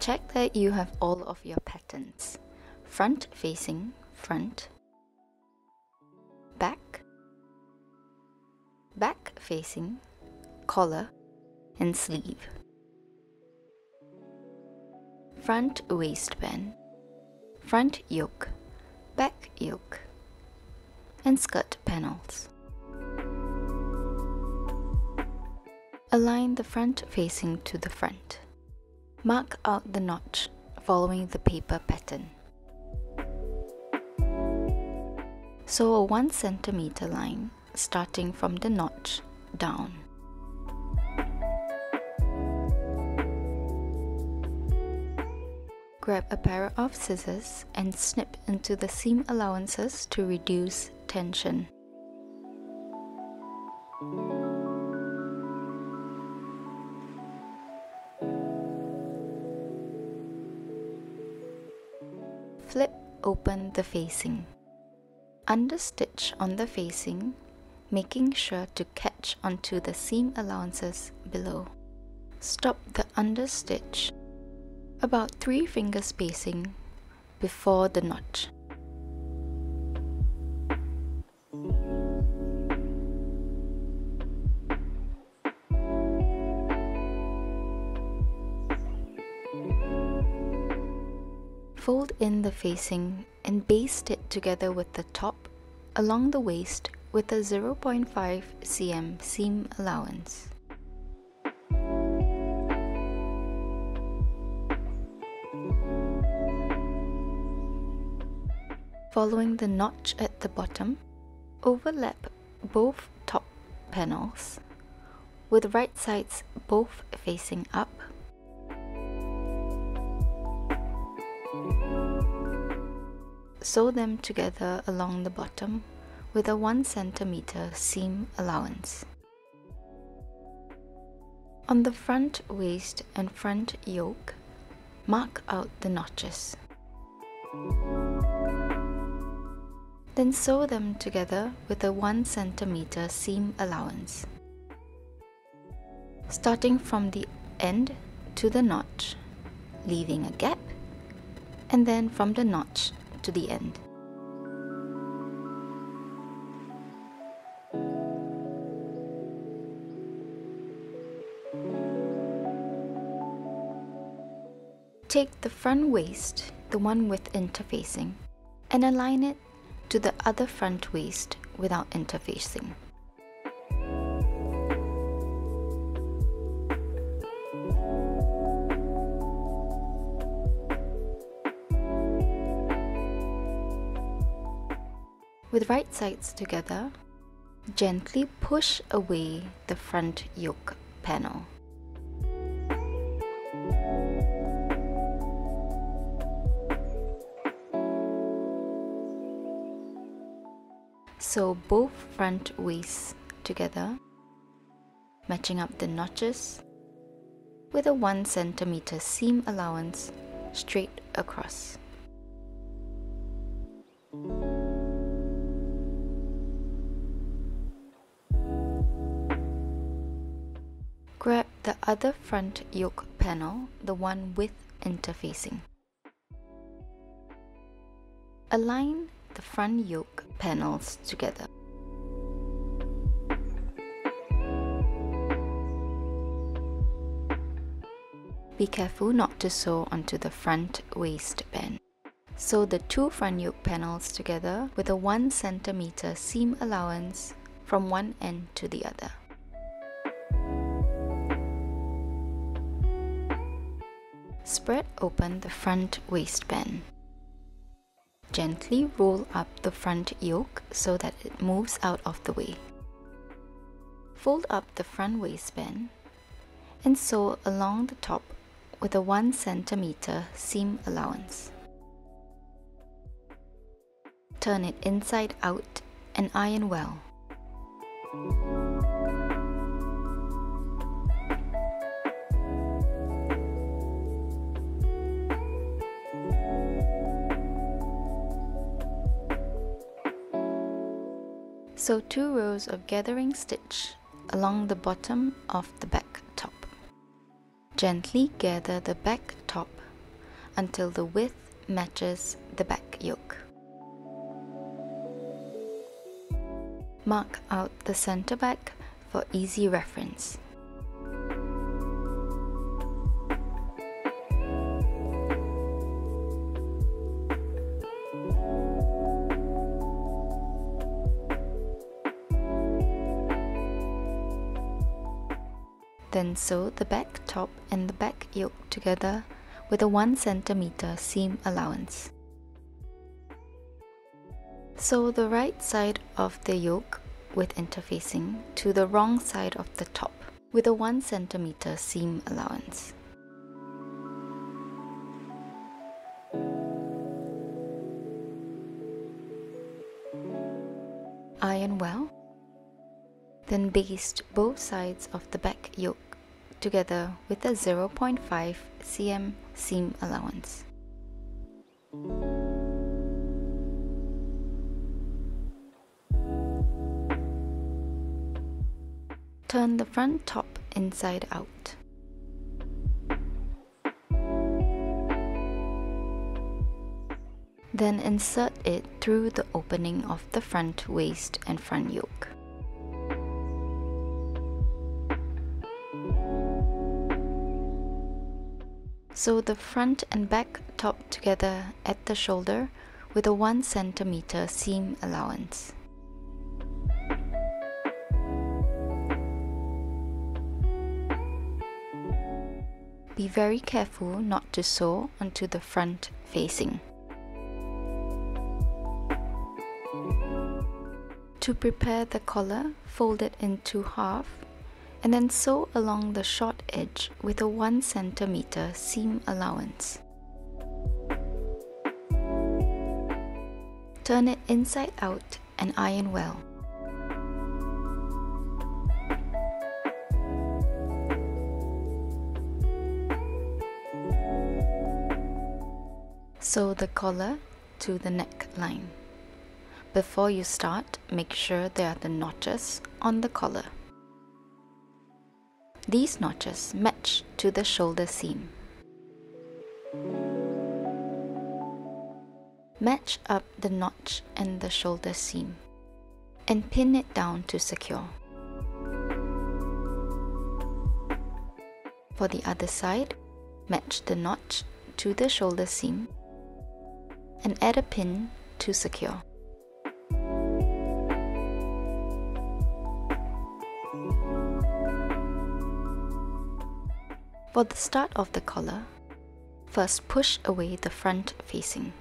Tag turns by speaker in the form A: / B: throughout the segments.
A: Check that you have all of your patterns: front facing front, back facing collar and sleeve, front waistband, front yoke, back yoke, and skirt panels. Align the front facing to the front. Mark out the notch following the paper pattern. Sew a 1 cm line starting from the notch down. Grab a pair of scissors and snip into the seam allowances to reduce tension. Flip open the facing. Understitch on the facing, making sure to catch onto the seam allowances below. Stop the understitch about 3 finger spacing before the notch. Fold in the facing and baste it together with the top along the waist with a 0.5 cm seam allowance. Following the notch at the bottom, overlap both top panels with right sides both facing up. Sew them together along the bottom with a 1 cm seam allowance. On the front waist and front yoke, mark out the notches. Then sew them together with a 1 cm seam allowance. Starting from the end to the notch, leaving a gap, and then from the notch to the end. Take the front waist, the one with interfacing, and align it to the other front waist without interfacing. With right sides together, gently push away the front yoke panel. Sew both front waists together, matching up the notches with a 1 cm seam allowance straight across. Grab the other front yoke panel, the one with interfacing. Align the front yoke panels together. Be careful not to sew onto the front waistband. Sew the 2 front yoke panels together with a 1 cm seam allowance from one end to the other. Spread open the front waistband. Gently roll up the front yoke so that it moves out of the way. Fold up the front waistband and sew along the top with a 1 cm seam allowance. Turn it inside out and iron well. Sew 2 rows of gathering stitch along the bottom of the back top. Gently gather the back top until the width matches the back yoke. Mark out the center back for easy reference. Then sew the back top and the back yoke together with a 1 cm seam allowance. Sew the right side of the yoke with interfacing to the wrong side of the top with a 1 cm seam allowance. Iron well. Then baste both sides of the back yoke together with a 0.5 cm seam allowance. Turn the front top inside out. Then insert it through the opening of the front waist and front yoke. Sew the front and back top together at the shoulder with a 1 cm seam allowance. Be very careful not to sew onto the front facing. To prepare the collar, fold it into half and then sew along the short edge with a 1 cm seam allowance. Turn it inside out and iron well. Sew the collar to the neckline. Before you start, make sure there are the notches on the collar. These notches match to the shoulder seam. Match up the notch and the shoulder seam and pin it down to secure. For the other side, match the notch to the shoulder seam and add a pin to secure. For the start of the collar, first push away the front facing.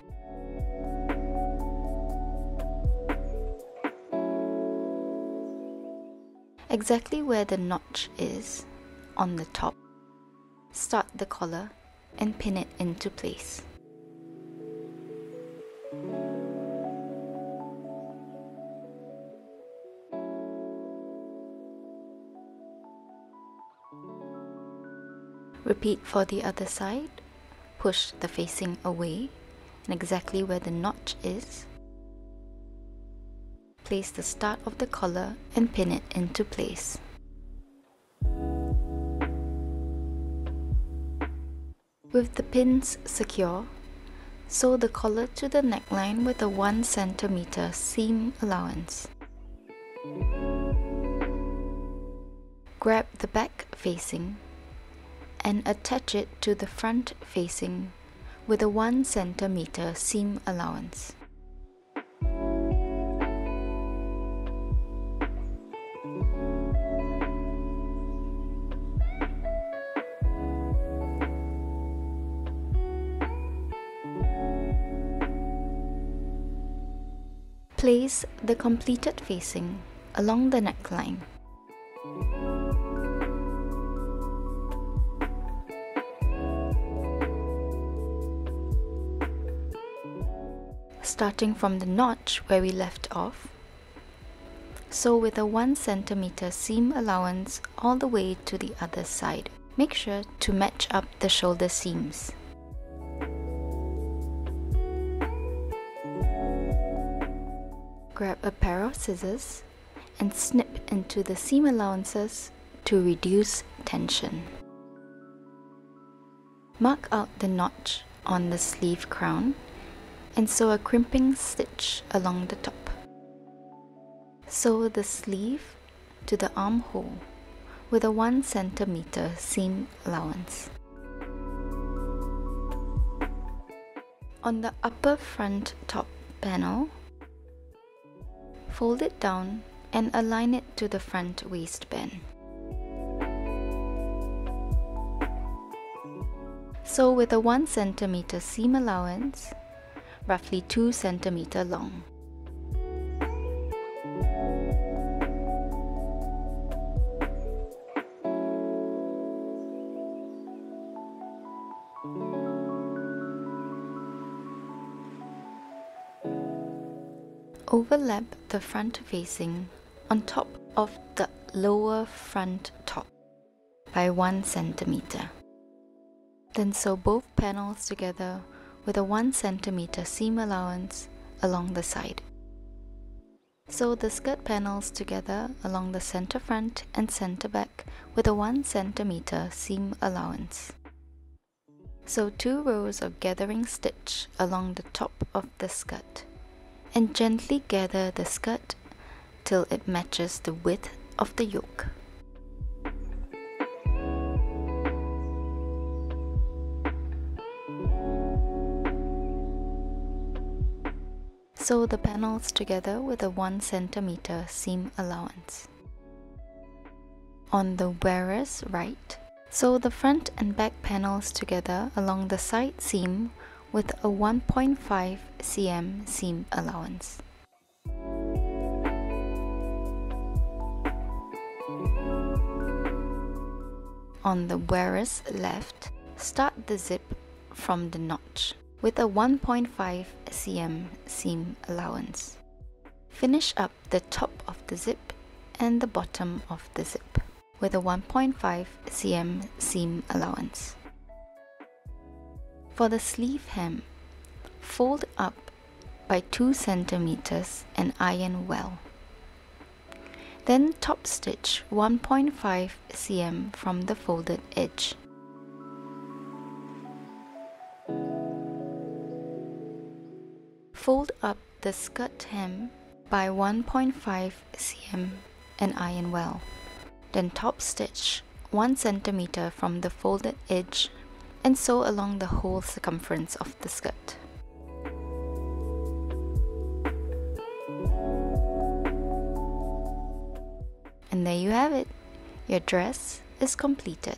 A: Exactly where the notch is on the top, start the collar and pin it into place. Repeat for the other side. Push the facing away and exactly where the notch is. Place the start of the collar and pin it into place. With the pins secure, sew the collar to the neckline with a 1 cm seam allowance. Grab the back facing and attach it to the front facing with a 1 cm seam allowance. Place the completed facing along the neckline. Starting from the notch where we left off, sew with a 1 cm seam allowance all the way to the other side. Make sure to match up the shoulder seams. Grab a pair of scissors and snip into the seam allowances to reduce tension. Mark out the notch on the sleeve crown and sew a crimping stitch along the top. Sew the sleeve to the armhole with a 1 cm seam allowance. On the upper front top panel, fold it down and align it to the front waistband. Sew with a 1 cm seam allowance, roughly 2 cm long. Overlap the front facing on top of the lower front top by 1 cm. Then sew both panels together with a 1 cm seam allowance along the side. Sew the skirt panels together along the center front and center back with a 1 cm seam allowance. Sew 2 rows of gathering stitch along the top of the skirt and gently gather the skirt till it matches the width of the yoke. Sew the panels together with a 1 cm seam allowance. On the wearer's right, sew the front and back panels together along the side seam with a 1.5 cm seam allowance. On the wearer's left, start the zip from the notch with a 1.5 cm seam allowance. Finish up the top of the zip and the bottom of the zip with a 1.5 cm seam allowance. For the sleeve hem, fold up by 2 cm and iron well. Then top stitch 1.5 cm from the folded edge. Fold up the skirt hem by 1.5 cm and iron well. Then top stitch 1 cm from the folded edge and sew along the whole circumference of the skirt. And there you have it. Your dress is completed.